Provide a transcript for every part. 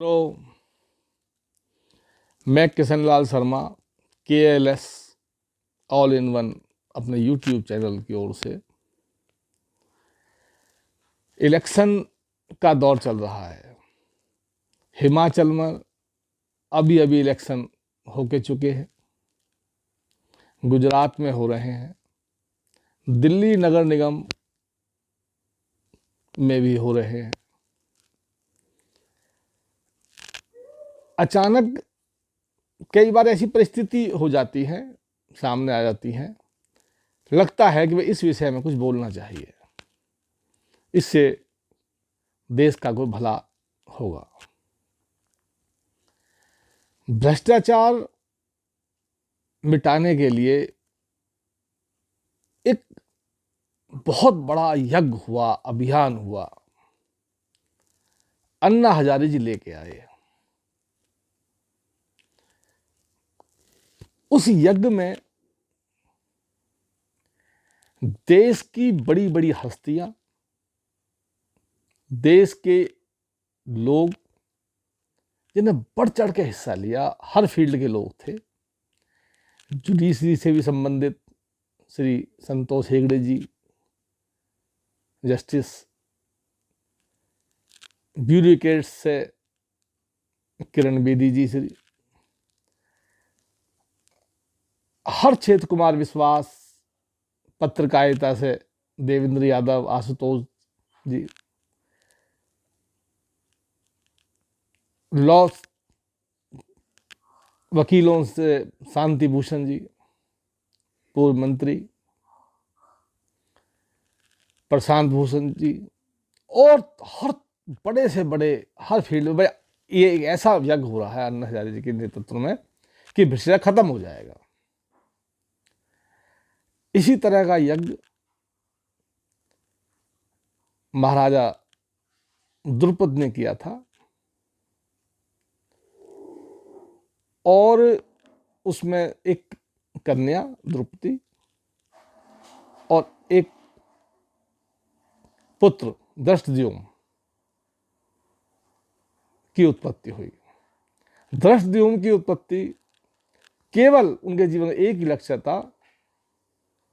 तो मैं Kishan Lal Sharma KLS all in one अपने YouTube चैनल की ओर से इलेक्शन का दौर चल रहा है। हिमाचल में अभी अभी इलेक्शन होके चुके हैं, गुजरात में हो रहे हैं, दिल्ली नगर निगम में भी हो रहे हैं। अचानक कई बार ऐसी परिस्थिति हो जाती है, सामने आ जाती है, लगता है कि भाई इस विषय में कुछ बोलना चाहिए, इससे देश का कोई भला होगा। भ्रष्टाचार मिटाने के लिए एक बहुत बड़ा यज्ञ हुआ, अभियान हुआ, अन्ना हजारे जी लेके आए। उस यज्ञ में देश की बड़ी बड़ी हस्तियां, देश के लोग जिन्हें बढ़ चढ़ के हिस्सा लिया, हर फील्ड के लोग थे। जुडिशरी से भी संबंधित श्री संतोष हेगड़े जी, जस्टिस ब्यूरोक्रेट्स से किरण बेदी जी, श्री हर क्षेत्र कुमार विश्वास, पत्रकारिता से देवेंद्र यादव, आशुतोष जी, लॉ वकीलों से शांति भूषण जी, पूर्व मंत्री प्रशांत भूषण जी, और हर बड़े से बड़े हर फील्ड में ये एक ऐसा यज्ञ हो रहा है अन्ना हजारे जी के नेतृत्व में कि भ्रष्टाचार खत्म हो जाएगा। इसी तरह का यज्ञ महाराजा द्रुपद ने किया था, और उसमें एक कन्या द्रौपदी और एक पुत्र धृष्टद्युम्न की उत्पत्ति हुई। धृष्टद्युम्न की उत्पत्ति केवल उनके जीवन में एक ही लक्ष्य था,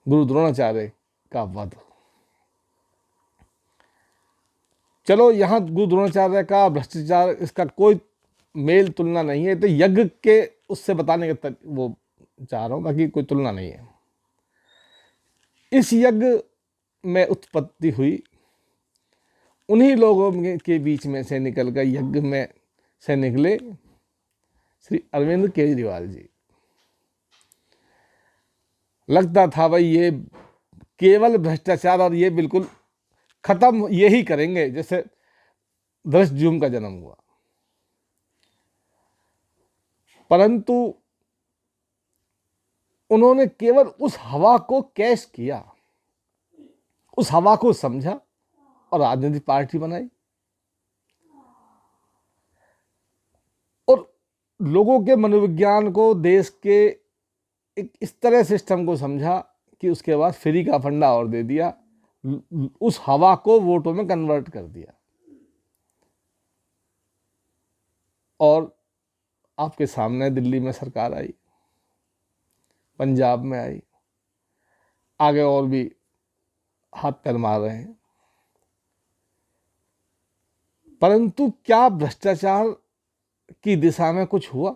गुरु द्रोणाचार्य का वध। चलो यहां गुरु द्रोणाचार्य का भ्रष्टाचार, इसका कोई मेल तुलना नहीं है, तो यज्ञ के उससे बताने के वो चाह रहा हूं, बाकी कोई तुलना नहीं है। इस यज्ञ में उत्पत्ति हुई, उन्हीं लोगों के बीच में से निकल कर यज्ञ में से निकले श्री अरविंद केजरीवाल जी। लगता था भाई ये केवल भ्रष्टाचार और ये बिल्कुल खत्म यही करेंगे जैसे धृष्टद्युम्न का जन्म हुआ, परंतु उन्होंने केवल उस हवा को कैच किया, उस हवा को समझा और राजनीतिक पार्टी बनाई, और लोगों के मनोविज्ञान को, देश के एक इस तरह सिस्टम को समझा कि उसके बाद फ्री का फंडा और दे दिया, उस हवा को वोटों में कन्वर्ट कर दिया, और आपके सामने दिल्ली में सरकार आई, पंजाब में आई, आगे और भी हाथ पैर मार रहे हैं। परंतु क्या भ्रष्टाचार की दिशा में कुछ हुआ?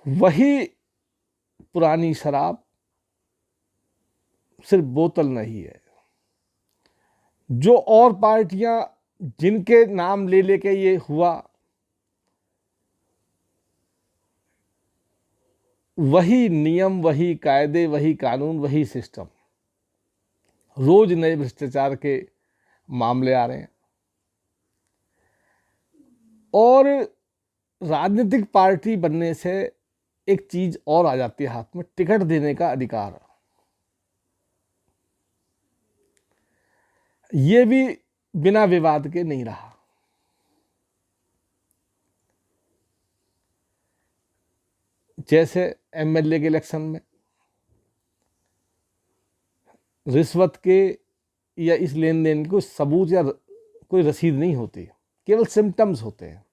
वही पुरानी शराब, सिर्फ बोतल नहीं है। जो और पार्टियां जिनके नाम ले लेके ये हुआ, वही नियम, वही कायदे, वही कानून, वही सिस्टम, रोज नए भ्रष्टाचार के मामले आ रहे हैं। और राजनीतिक पार्टी बनने से एक चीज और आ जाती है हाथ में, टिकट देने का अधिकार। ये भी बिना विवाद के नहीं रहा। जैसे MLA के इलेक्शन में रिश्वत के या इस लेन देन की कोई सबूत या कोई रसीद नहीं होती, केवल सिम्टम्स होते हैं।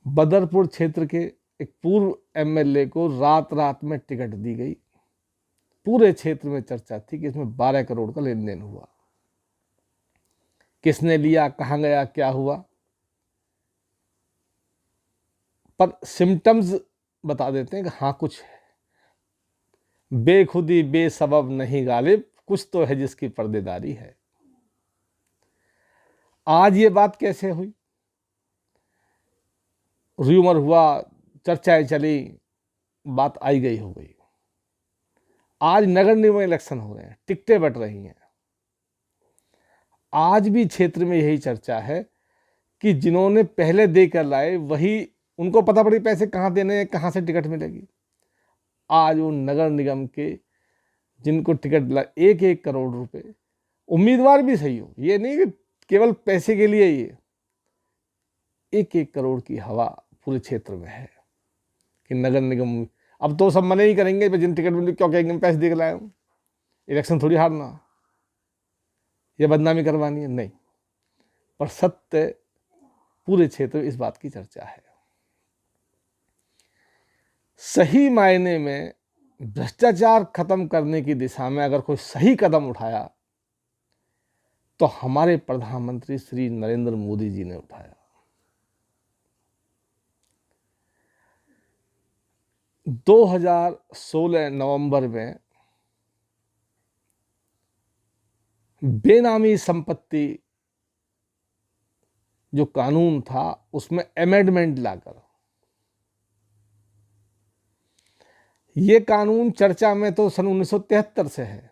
बदरपुर क्षेत्र के एक पूर्व एमएलए को रात रात में टिकट दी गई। पूरे क्षेत्र में चर्चा थी कि इसमें 12 करोड़ का लेन देन हुआ। किसने लिया, कहां गया, क्या हुआ, पर सिम्टम्स बता देते हैं कि हाँ कुछ है। बेखुदी बेसबब नहीं गालिब, कुछ तो है जिसकी पर्देदारी है। आज ये बात कैसे हुई? र्यूमर हुआ, चर्चाएं चली, बात आई गई हो गई। आज नगर निगम इलेक्शन हो रहे हैं, टिकटें बट रही हैं। आज भी क्षेत्र में यही चर्चा है कि जिन्होंने पहले देकर लाए वही, उनको पता पड़ी पैसे कहाँ देने हैं, कहाँ से टिकट मिलेगी। आज वो नगर निगम के जिनको टिकट 1-1 करोड़ रुपए, उम्मीदवार भी सही हो, ये नहीं कि केवल पैसे के लिए, ये 1-1 करोड़ की हवा पूरे क्षेत्र में है कि नगर निगम। अब तो सब मना ही करेंगे, जिन टिकट मिली क्यों कहेंगे पैसे दे के लाए हूं, इलेक्शन थोड़ी हारना, ये बदनामी करवानी है, नहीं। पर सत्य पूरे क्षेत्र में इस बात की चर्चा है। सही मायने में भ्रष्टाचार खत्म करने की दिशा में अगर कोई सही कदम उठाया तो हमारे प्रधानमंत्री श्री नरेंद्र मोदी जी ने उठाया। 2016 नवंबर में बेनामी संपत्ति जो कानून था उसमें अमेंडमेंट लाकर, ये कानून चर्चा में तो सन 1973 से है।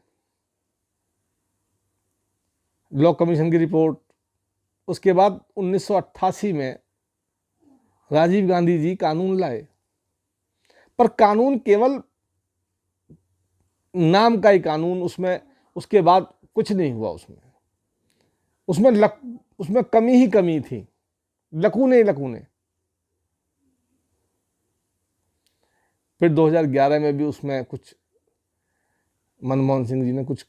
लॉ कमीशन की रिपोर्ट, उसके बाद 1988 में राजीव गांधी जी कानून लाए, पर कानून केवल नाम का ही कानून, उसमें उसके बाद कुछ नहीं हुआ। उसमें कमी ही कमी थी, लकूने ही लकूने। फिर 2011 में भी उसमें कुछ मनमोहन सिंह जी ने कुछ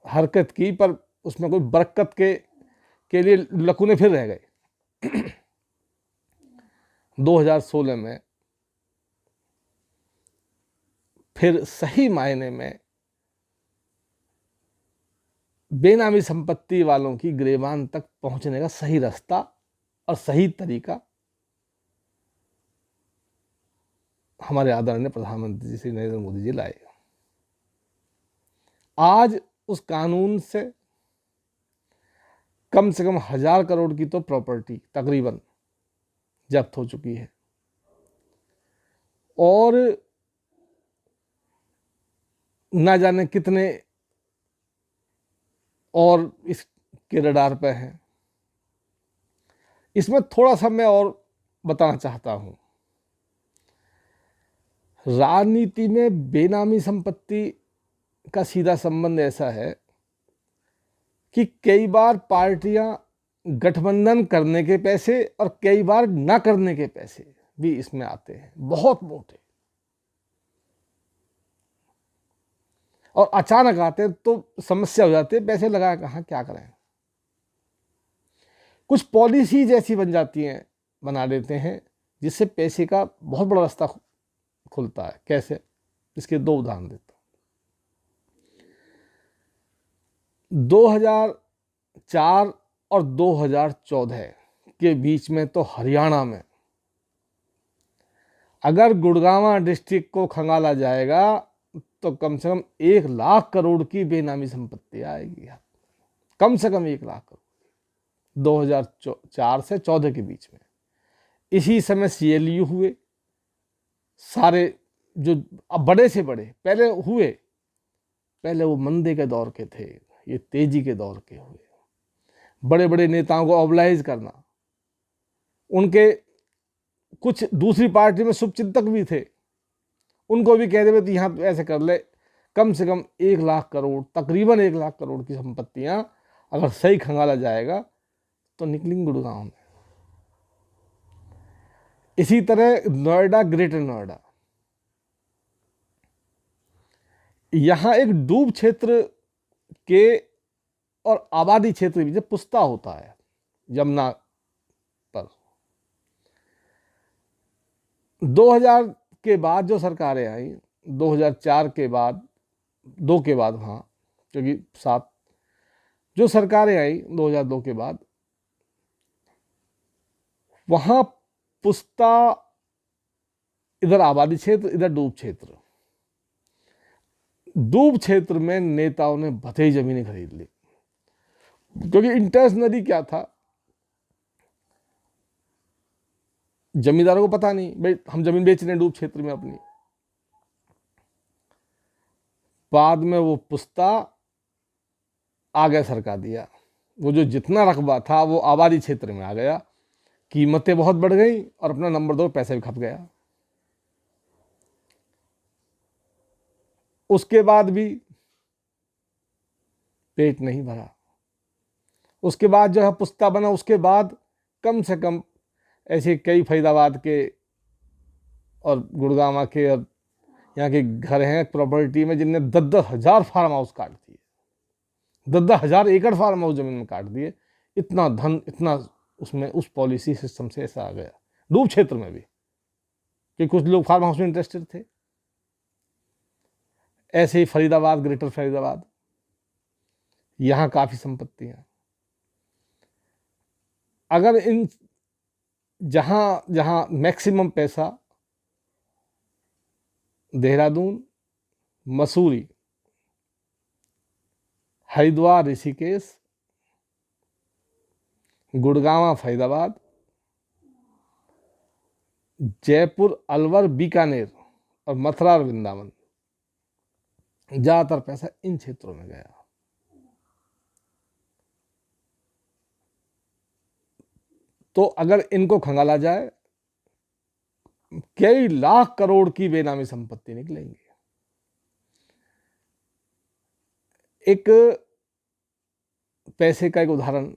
हरकत की, पर उसमें कोई बरकत के लिए लकूने फिर रह गए। 2016 में फिर सही मायने में बेनामी संपत्ति वालों की गिरबान तक पहुंचने का सही रास्ता और सही तरीका हमारे आदरणीय प्रधानमंत्री श्री नरेंद्र मोदी जी लाए। आज उस कानून से कम 1000 करोड़ की तो प्रॉपर्टी तकरीबन जब्त हो चुकी है, और ना जाने कितने और इसके रडार पे हैं। इसमें थोड़ा सा मैं और बताना चाहता हूं। राजनीति में बेनामी संपत्ति का सीधा संबंध ऐसा है कि कई बार पार्टियां गठबंधन करने के पैसे और कई बार ना करने के पैसे भी इसमें आते हैं, बहुत मोटे, और अचानक आते तो समस्या हो जाती है, पैसे लगाए कहां, क्या करें। कुछ पॉलिसीज ऐसी बन जाती हैं, बना देते हैं, जिससे पैसे का बहुत बड़ा रास्ता खुलता है। कैसे? इसके 2 उदाहरण देता हूं। 2004 और 2014 के बीच में तो हरियाणा में अगर गुड़गांव डिस्ट्रिक्ट को खंगाला जाएगा तो कम से कम 1 लाख करोड़ की बेनामी संपत्ति आएगी, कम से कम 1 लाख करोड़। 2004 से 14 के बीच में इसी समय CLU हुए, सारे जो अब बड़े से बड़े पहले हुए, पहले वो मंदे के दौर के थे, ये तेजी के दौर के हुए। बड़े बड़े नेताओं को ऑबलाइज करना, उनके कुछ दूसरी पार्टी में शुभचिंतक भी थे, उनको भी कह देवे तो यहाँ ऐसे कर ले, कम से कम 1 लाख करोड़, तकरीबन 1 लाख करोड़ की संपत्तियां अगर सही खंगाला जाएगा तो निकलेंगी गुड़गांव में। इसी तरह नोएडा, ग्रेटर नोएडा, यहां एक डूब क्षेत्र के और आबादी क्षेत्र भी जब पुस्ता होता है, यमुना पर। 2000 के बाद जो सरकारें आई, 2004 के बाद, 2 के बाद, हाँ, क्योंकि 7 जो सरकारें आई 2002 के बाद, वहां पुस्ता, इधर आबादी क्षेत्र, इधर डूब क्षेत्र। डूब क्षेत्र में नेताओं ने भतेई जमीनें खरीद ली, क्योंकि इंटेंशनली क्या था, जमींदारों को पता नहीं भाई हम जमीन बेच रहे हैं डूब क्षेत्र में अपनी। बाद में वो पुस्ता आगे सरका दिया, वो जो जितना रकबा था वो आबादी क्षेत्र में आ गया, कीमतें बहुत बढ़ गई और अपना नंबर 2 पैसे भी खप गया। उसके बाद भी पेट नहीं भरा। उसके बाद जो है पुस्ता बना, उसके बाद कम से कम ऐसे कई फरीदाबाद के और गुड़गांव के और यहाँ के घर हैं प्रॉपर्टी में जिनने 10,000 फार्म हाउस काट दिए, 10,000 एकड़ फार्म हाउस जमीन में काट दिए। इतना धन, इतना उसमें उस पॉलिसी सिस्टम से ऐसा आ गया डूब क्षेत्र में भी कि कुछ लोग फार्म हाउस में इंटरेस्टेड थे। ऐसे ही फरीदाबाद, ग्रेटर फरीदाबाद, यहाँ काफी संपत्तियां। अगर इन जहां जहां मैक्सिमम पैसा, देहरादून, मसूरी, हरिद्वार, ऋषिकेश, गुड़गांव, फरीदाबाद, जयपुर, अलवर, बीकानेर और मथुरा और वृंदावन, ज्यादातर पैसा इन क्षेत्रों में गया। तो अगर इनको खंगाला जाए, कई लाख करोड़ की बेनामी संपत्ति निकलेंगी। एक पैसे का एक उदाहरण,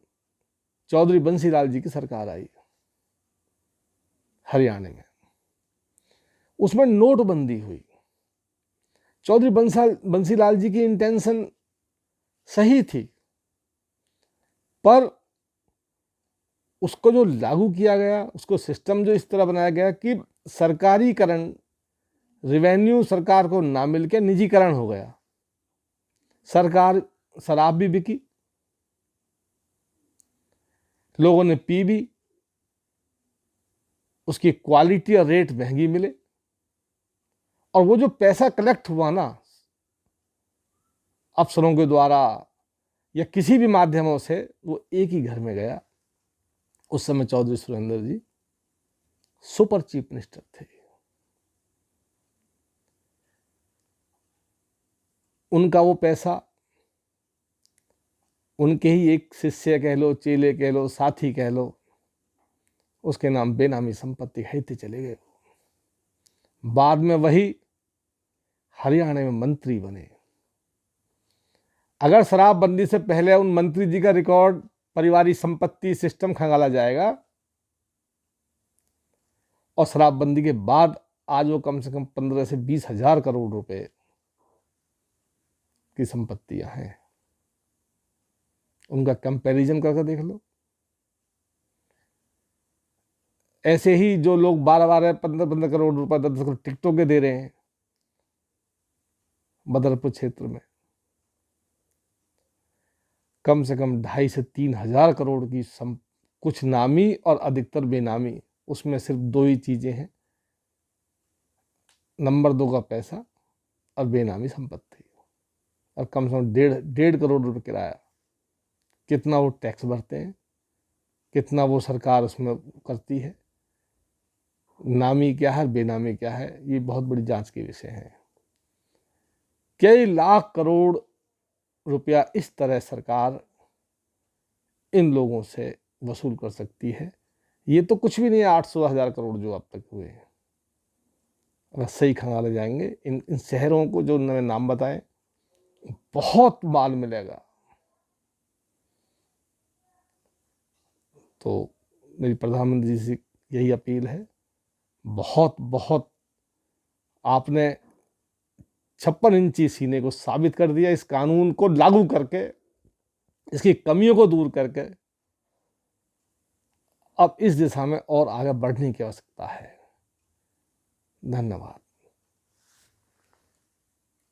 चौधरी बंसीलाल जी की सरकार आई हरियाणा में, उसमें नोटबंदी हुई। चौधरी बंसीलाल जी की इंटेंशन सही थी, पर उसको जो लागू किया गया, उसको सिस्टम जो इस तरह बनाया गया कि सरकारीकरण, रेवेन्यू सरकार को ना मिलके निजीकरण हो गया। सरकार शराब भी बिकी, लोगों ने पी भी, उसकी क्वालिटी और रेट महंगी मिले, और वो जो पैसा कलेक्ट हुआ ना अफसरों के द्वारा या किसी भी माध्यमों से, वो एक ही घर में गया। उस समय चौधरी सुरेंद्र जी सुपर चीफ मिनिस्टर थे। उनका वो पैसा, उनके ही एक शिष्य कह लो, चेले कह लो, साथी कह लो, उसके नाम बेनामी संपत्ति खरीदते चले गए। बाद में वही हरियाणा में मंत्री बने। अगर शराबबंदी से पहले उन मंत्री जी का रिकॉर्ड, परिवारिक संपत्ति सिस्टम खंगाला जाएगा, और शराबबंदी के बाद आज वो कम से कम 15 से 20 हजार करोड़ रुपए की संपत्तियां हैं। उनका कंपैरिजन करके देख लो। ऐसे ही जो लोग 12-12, 15-15 करोड़ रुपए, 10 करोड़ टिकटों के दे रहे हैं बदरपुर क्षेत्र में, कम से कम 2.5 से 3 हजार करोड़ की कुछ नामी और अधिकतर बेनामी। उसमें सिर्फ 2 ही चीजें हैं, नंबर 2 का पैसा और बेनामी संपत्ति। और कम से कम 1.5 करोड़ रुपए किराया। कितना वो टैक्स भरते हैं, कितना वो सरकार उसमें करती है, नामी क्या है, बेनामी क्या है, ये बहुत बड़ी जांच के विषय है। कई लाख करोड़ रुपया इस तरह सरकार इन लोगों से वसूल कर सकती है। ये तो कुछ भी नहीं है 800,000 करोड़ जो अब तक हुए हैं। अगर सही खंगाले जाएंगे इन शहरों को जो उन्होंने नाम बताए, बहुत माल मिलेगा। तो मेरी प्रधानमंत्री जी से यही अपील है, बहुत बहुत आपने 56 इंची सीने को साबित कर दिया। इस कानून को लागू करके, इसकी कमियों को दूर करके अब इस दिशा में और आगे बढ़ने की आवश्यकता है। धन्यवाद।